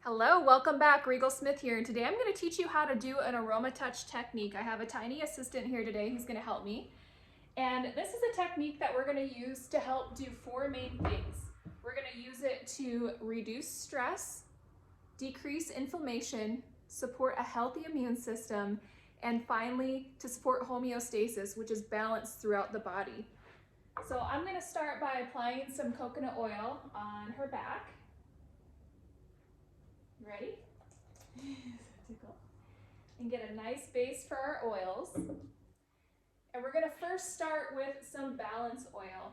Hello, welcome back. Regal Smith here, and today I'm going to teach you how to do an AromaTouch technique. I have a tiny assistant here today who's going to help me. And this is a technique that we're going to use to help do four main things. We're going to use it to reduce stress, decrease inflammation, support a healthy immune system, and finally to support homeostasis, which is balance throughout the body. So I'm going to start by applying some coconut oil on her back. Ready? And get a nice base for our oils. And we're gonna first start with some balance oil.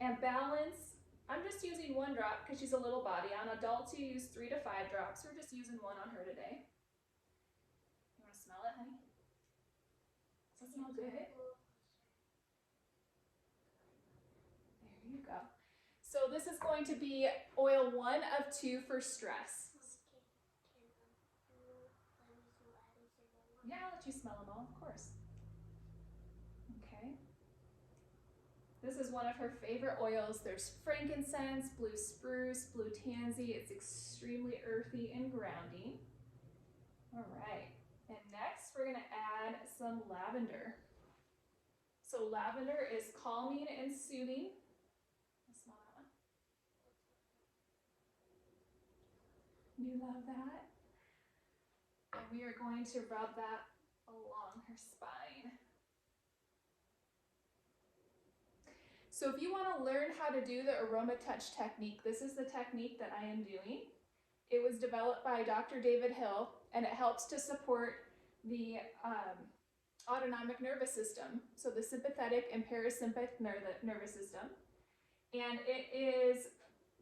And balance, I'm just using 1 drop because she's a little body. On adults, you use 3 to 5 drops. We're just using 1 on her today. You wanna smell it, honey? Does that smell good? There you go. So this is going to be oil 1 of 2 for stress. Yeah, I'll let you smell them all, of course. Okay. This is one of her favorite oils. There's frankincense, blue spruce, blue tansy. It's extremely earthy and grounding. All right. And next we're gonna add some lavender. So lavender is calming and soothing. Let's smell that one. You love that? And we are going to rub that along her spine. So if you want to learn how to do the AromaTouch technique, this is the technique that I am doing. It was developed by Dr. David Hill, and it helps to support the autonomic nervous system, so the sympathetic and parasympathetic nervous system. And it is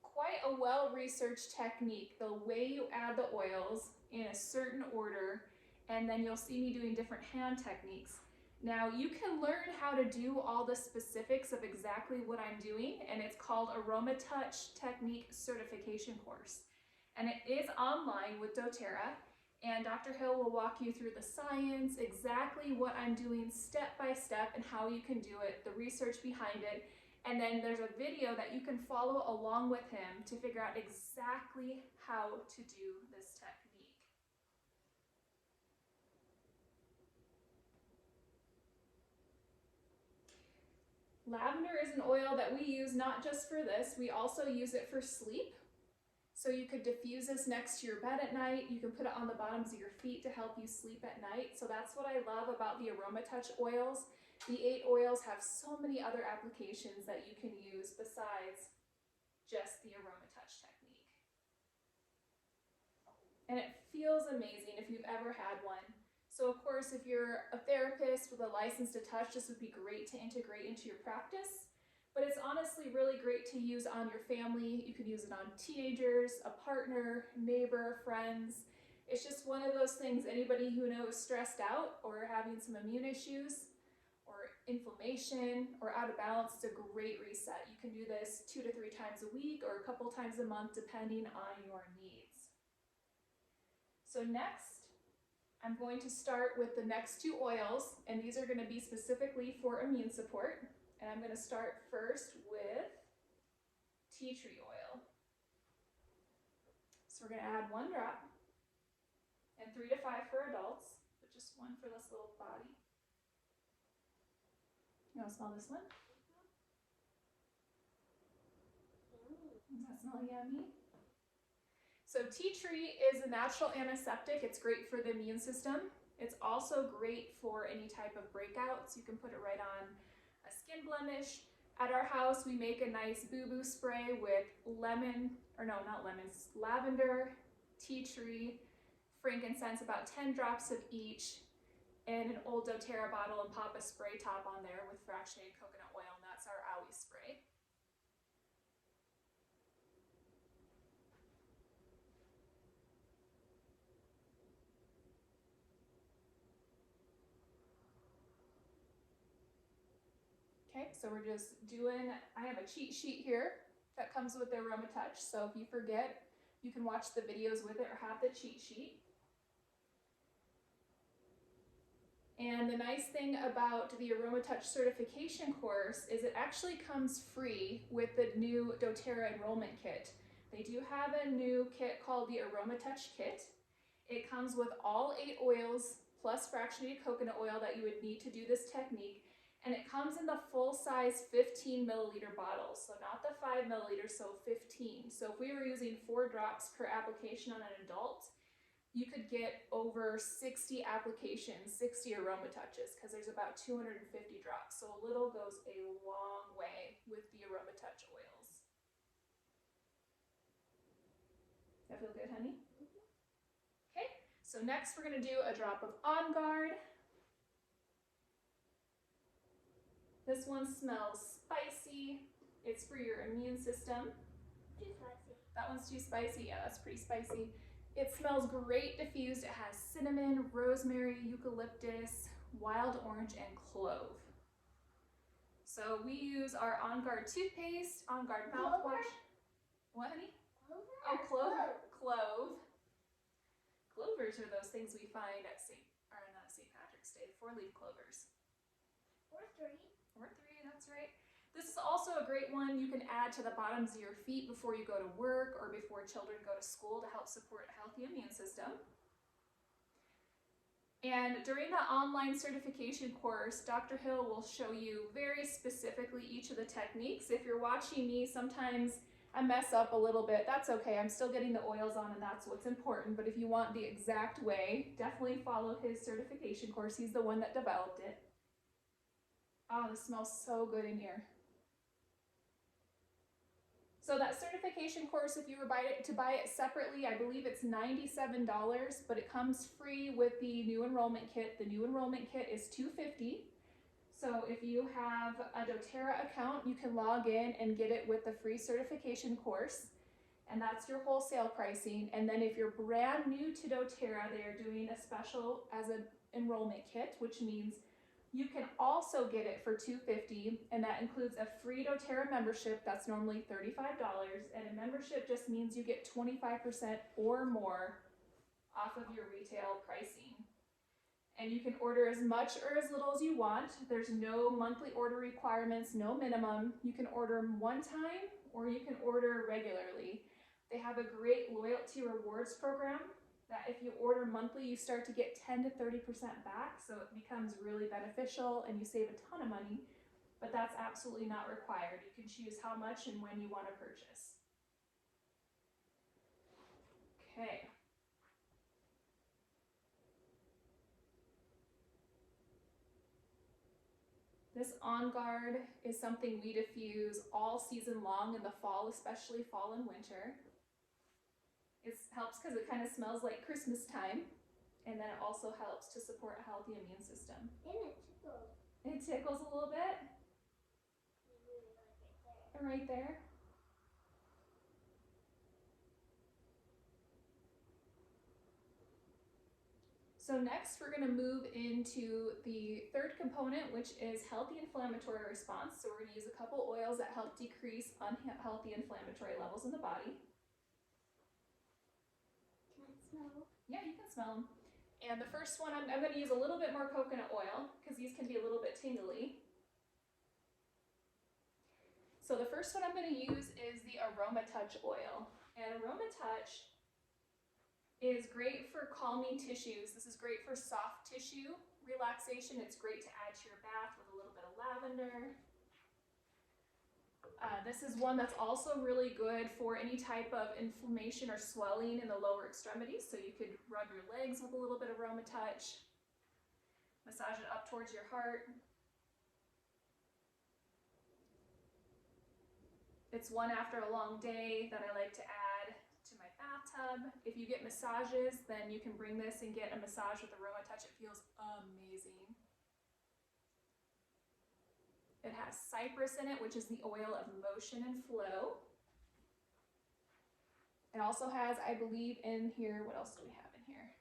quite a well-researched technique. The way you add the oils in a certain order, and then you'll see me doing different hand techniques. Now you can learn how to do all the specifics of exactly what I'm doing, and it's called AromaTouch Technique Certification course. And it is online with doTERRA, and Dr. Hill will walk you through the science, exactly what I'm doing step by step and how you can do it, the research behind it, and then there's a video that you can follow along with him to figure out exactly how to do this technique. Lavender is an oil that we use not just for this, we also use it for sleep. So you could diffuse this next to your bed at night. You can put it on the bottoms of your feet to help you sleep at night. So that's what I love about the AromaTouch oils. The 8 oils have so many other applications that you can use besides just the AromaTouch technique. And it feels amazing if you've ever had one. So of course, if you're a therapist with a license to touch, this would be great to integrate into your practice. But it's honestly really great to use on your family. You could use it on teenagers, a partner, neighbor, friends. It's just one of those things, anybody who knows stressed out or having some immune issues or inflammation or out of balance, it's a great reset. You can do this 2 to 3 times a week or a couple times a month, depending on your needs. So next, I'm going to start with the next 2 oils, and these are going to be specifically for immune support. And I'm going to start first with tea tree oil. So we're going to add 1 drop, and 3 to 5 for adults, but just 1 for this little body. You want to smell this one? Does that smell yummy? So tea tree is a natural antiseptic. It's great for the immune system. It's also great for any type of breakouts. You can put it right on a skin blemish. At our house, we make a nice boo-boo spray with lavender, tea tree, frankincense, about 10 drops of each, and an old doTERRA bottle, and pop a spray top on there with fractionated coconut oil, and that's our owie spray. Okay, so we're just doing, I have a cheat sheet here that comes with the AromaTouch, so if you forget, you can watch the videos with it or have the cheat sheet. And the nice thing about the AromaTouch certification course is it actually comes free with the new doTERRA enrollment kit. They do have a new kit called the Aromatouch Kit. It comes with all 8 oils plus fractionated coconut oil that you would need to do this technique. And it comes in the full size 15 milliliter bottles. So not the 5 milliliters, so 15. So if we were using 4 drops per application on an adult, you could get over 60 applications, 60 AromaTouches, because there's about 250 drops. So a little goes a long way with the AromaTouch oils. That feel good, honey? Okay, so next we're gonna do a drop of OnGuard. This one smells spicy. It's for your immune system. Too spicy. That one's too spicy. Yeah, that's pretty spicy. It smells great diffused. It has cinnamon, rosemary, eucalyptus, wild orange, and clove. So we use our OnGuard toothpaste, OnGuard mouthwash. What, honey? Clover? Oh, clove. Clovers are those things we find at not St. Patrick's Day, 4-leaf clovers. Or 3. Or 3, that's right. This is also a great one you can add to the bottoms of your feet before you go to work or before children go to school to help support a healthy immune system. And during the online certification course, Dr. Hill will show you very specifically each of the techniques. If you're watching me, sometimes I mess up a little bit. That's okay. I'm still getting the oils on and that's what's important. But if you want the exact way, definitely follow his certification course. He's the one that developed it. Oh, this smells so good in here. So that certification course, if you were to buy it separately, I believe it's $97, but it comes free with the new enrollment kit. The new enrollment kit is $250. So if you have a doTERRA account, you can log in and get it with the free certification course. And that's your wholesale pricing. And then if you're brand new to doTERRA, they are doing a special as an enrollment kit, which means you can also get it for $250, and that includes a free doTERRA membership that's normally $35, and a membership just means you get 25% or more off of your retail pricing. And you can order as much or as little as you want. There's no monthly order requirements, no minimum. You can order one time or you can order regularly. They have a great loyalty rewards program that if you order monthly, you start to get 10 to 30% back, so it becomes really beneficial and you save a ton of money, but that's absolutely not required. You can choose how much and when you want to purchase. Okay. This OnGuard is something we diffuse all season long in the fall, especially fall and winter. It helps because it kind of smells like Christmas time, and then it also helps to support a healthy immune system. And it tickles. It tickles a little bit. Right there. So next we're going to move into the third component, which is healthy inflammatory response. So we're going to use a couple oils that help decrease unhealthy inflammatory levels in the body. Yeah, you can smell them. And the first one, I'm going to use a little bit more coconut oil because these can be a little bit tingly. So the first one I'm going to use is the AromaTouch oil. And AromaTouch is great for calming tissues. This is great for soft tissue relaxation. It's great to add to your bath with a little bit of lavender. This is one that's also really good for any type of inflammation or swelling in the lower extremities. So you could rub your legs with a little bit of AromaTouch, massage it up towards your heart. It's one after a long day that I like to add to my bathtub. If you get massages, then you can bring this and get a massage with AromaTouch. It feels amazing. It has cypress in it, which is the oil of motion and flow. It also has, I believe, in here, what else do we have in here?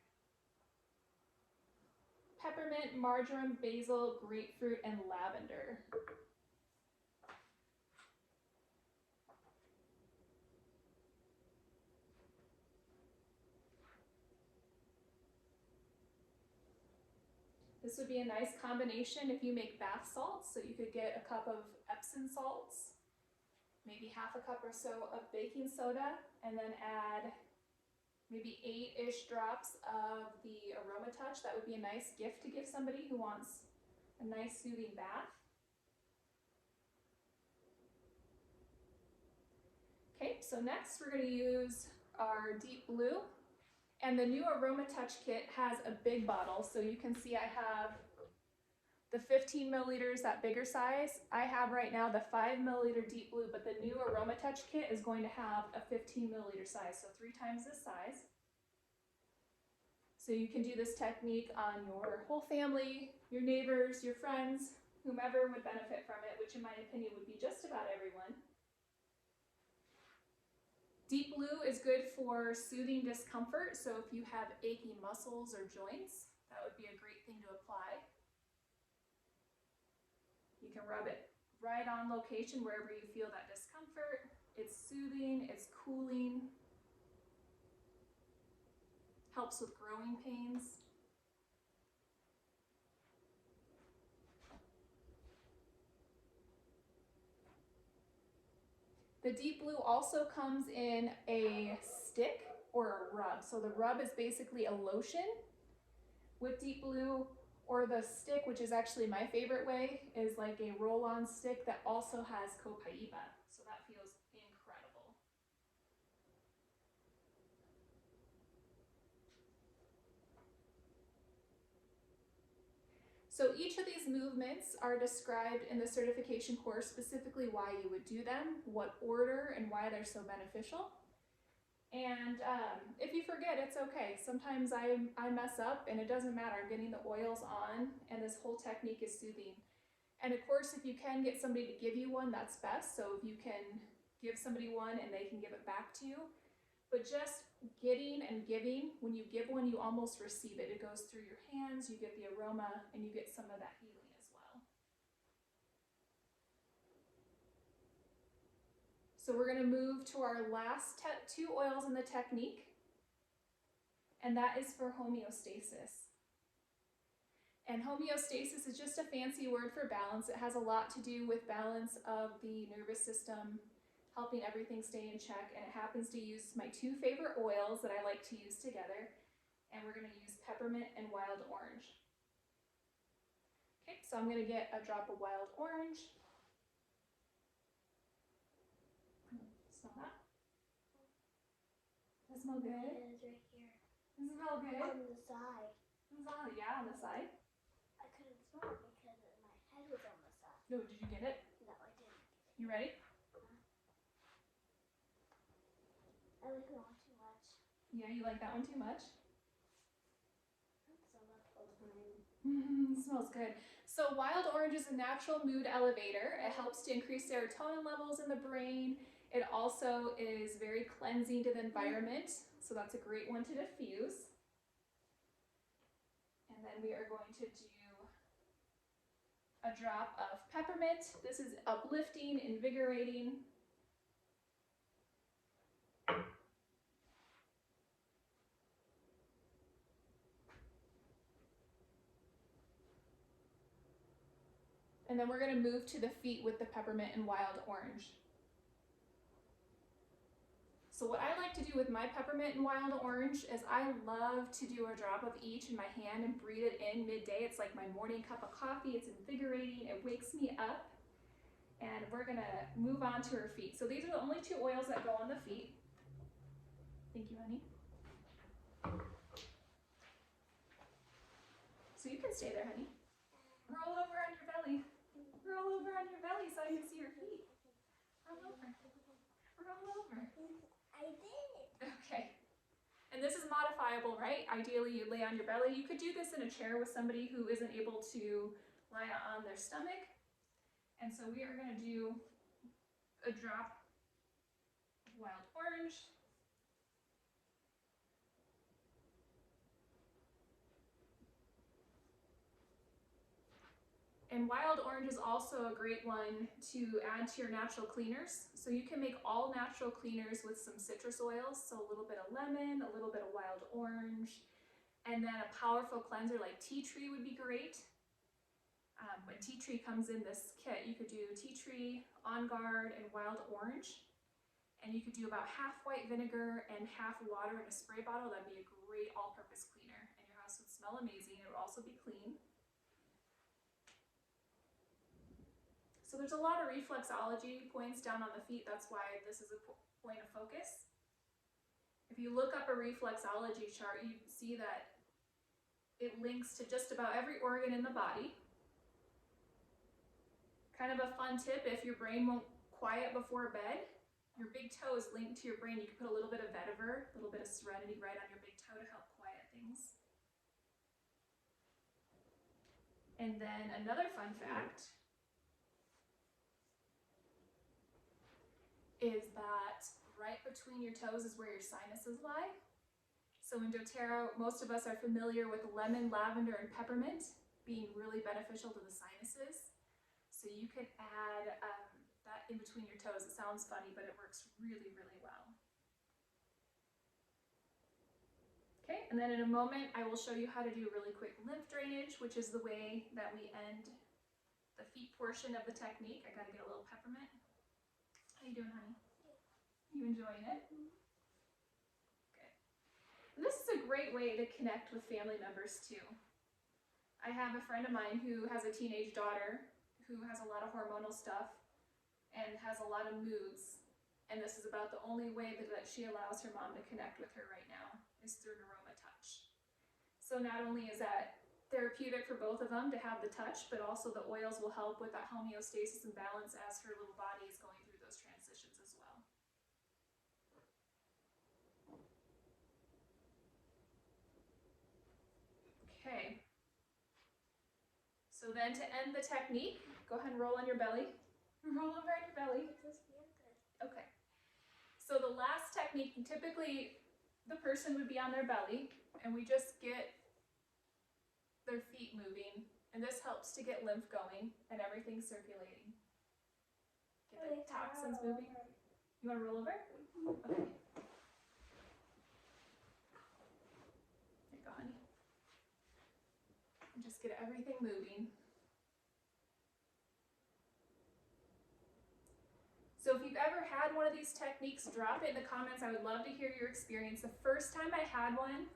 Peppermint, marjoram, basil, grapefruit, and lavender. This would be a nice combination if you make bath salts, so you could get a cup of Epsom salts maybe half a cup or so of baking soda, and then add maybe 8-ish drops of the AromaTouch. That would be a nice gift to give somebody who wants a nice soothing bath. Okay, so next we're going to use our deep blue, and the new AromaTouch Kit has a big bottle, so you can see I have the 15 milliliters, that bigger size. I have right now the 5 milliliter deep blue, but the new AromaTouch Kit is going to have a 15 milliliter size, so 3 times this size. So you can do this technique on your whole family, your neighbors, your friends, whomever would benefit from it, which in my opinion would be just about everyone. Deep blue is good for soothing discomfort, so if you have achy muscles or joints, that would be a great thing to apply. You can rub it right on location wherever you feel that discomfort. It's soothing, it's cooling, helps with growing pains. The deep blue also comes in a stick or a rub. So the rub is basically a lotion with deep blue, or the stick, which is actually my favorite way, is like a roll-on stick that also has copaiba. So that feels incredible. So each of these movements are described in the certification course, specifically why you would do them, what order, and why they're so beneficial. And if you forget, it's okay. Sometimes I mess up and it doesn't matter. I'm getting the oils on and this whole technique is soothing. And of course, if you can get somebody to give you one, that's best. So if you can give somebody one and they can give it back to you. But just getting and giving, when you give one, you almost receive it. It goes through your hands, you get the aroma, and you get some of that healing as well. So we're going to move to our last 2 oils in the technique, and that is for homeostasis. And homeostasis is just a fancy word for balance. It has a lot to do with balance of the nervous system, helping everything stay in check, and it happens to use my 2 favorite oils that I like to use together, and we're going to use peppermint and wild orange. Okay, so I'm going to get a drop of wild orange. Smell that? Does it smell good? It is right here. Does it smell good? On the side. Yeah, on the side. I couldn't smell it because my head was on the side. No, did you get it? No, I didn't. You ready? I like that one too much. Yeah, you like that one too much? So that's all mine. Smells good. So wild orange is a natural mood elevator. It helps to increase serotonin levels in the brain. It also is very cleansing to the environment, so that's a great one to diffuse. And then we are going to do a drop of peppermint. This is uplifting, invigorating. And then we're going to move to the feet with the peppermint and wild orange. So what I like to do with my peppermint and wild orange is I love to do a drop of each in my hand and breathe it in midday. It's like my morning cup of coffee. It's invigorating. It wakes me up. And we're going to move on to her feet. So these are the only 2 oils that go on the feet. Thank you, honey. So you can stay there, honey. Roll over on your belly. Roll over on your belly so I can see your feet. Roll over. Roll over. I did. Okay. And this is modifiable, right? Ideally, you lay on your belly. You could do this in a chair with somebody who isn't able to lie on their stomach. And so we are going to do a drop of wild orange. And wild orange is also a great one to add to your natural cleaners. So you can make all natural cleaners with some citrus oils. So a little bit of lemon, a little bit of wild orange, and then a powerful cleanser like tea tree would be great. When tea tree comes in this kit, you could do tea tree, OnGuard, and wild orange. And you could do about half white vinegar and half water in a spray bottle. That'd be a great all-purpose cleaner. And your house would smell amazing. It would also be clean. So there's a lot of reflexology points down on the feet. That's why this is a point of focus. If you look up a reflexology chart, you see that it links to just about every organ in the body. Kind of a fun tip, if your brain won't quiet before bed, your big toe is linked to your brain. You can put a little bit of vetiver, a little bit of serenity right on your big toe to help quiet things. And then another fun fact is that right between your toes is where your sinuses lie. So in doTERRA, most of us are familiar with lemon, lavender, and peppermint being really beneficial to the sinuses. So you can add that in between your toes. It sounds funny, but it works really, really well. Okay, and then in a moment, I will show you how to do really quick lymph drainage, which is the way that we end the feet portion of the technique. I gotta get a little peppermint. How you doing, honey? You enjoying it? Good. And this is a great way to connect with family members too. I have a friend of mine who has a teenage daughter who has a lot of hormonal stuff and has a lot of moods. And this is about the only way that she allows her mom to connect with her right now is through an AromaTouch. So not only is that therapeutic for both of them to have the touch, but also the oils will help with that homeostasis and balance as her little body is going through those transitions as well. Okay. So then to end the technique, go ahead and roll on your belly. Roll over on your belly. Okay. So the last technique, typically the person would be on their belly and we just get their feet moving, and this helps to get lymph going and everything circulating. Get the toxins moving. You want to roll over? Okay. There you go, honey. And just get everything moving. So if you've ever had one of these techniques, drop it in the comments. I would love to hear your experience. The first time I had one,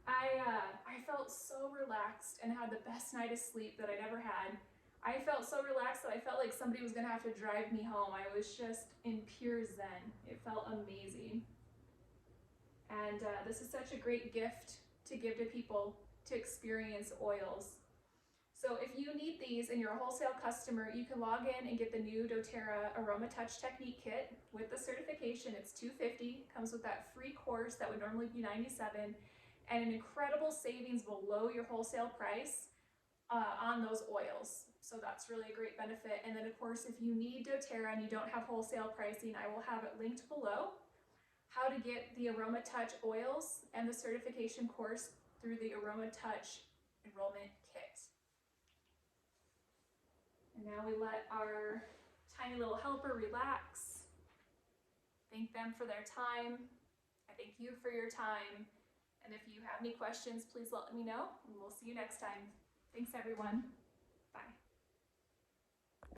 I felt so relaxed and had the best night of sleep that I'd ever had. I felt so relaxed that I felt like somebody was going to have to drive me home. I was just in pure zen. It felt amazing. And this is such a great gift to give to people to experience oils. So if you need these and you're a wholesale customer, you can log in and get the new doTERRA AromaTouch Technique Kit with the certification. It's $250, comes with that free course that would normally be $97, and an incredible savings below your wholesale price on those oils. So that's really a great benefit. And then of course, if you need doTERRA and you don't have wholesale pricing, I will have it linked below. How to get the AromaTouch oils and the certification course through the AromaTouch enrollment kit. And now we let our tiny little helper relax. Thank them for their time. I thank you for your time. And if you have any questions, please let me know, and we'll see you next time. Thanks, everyone.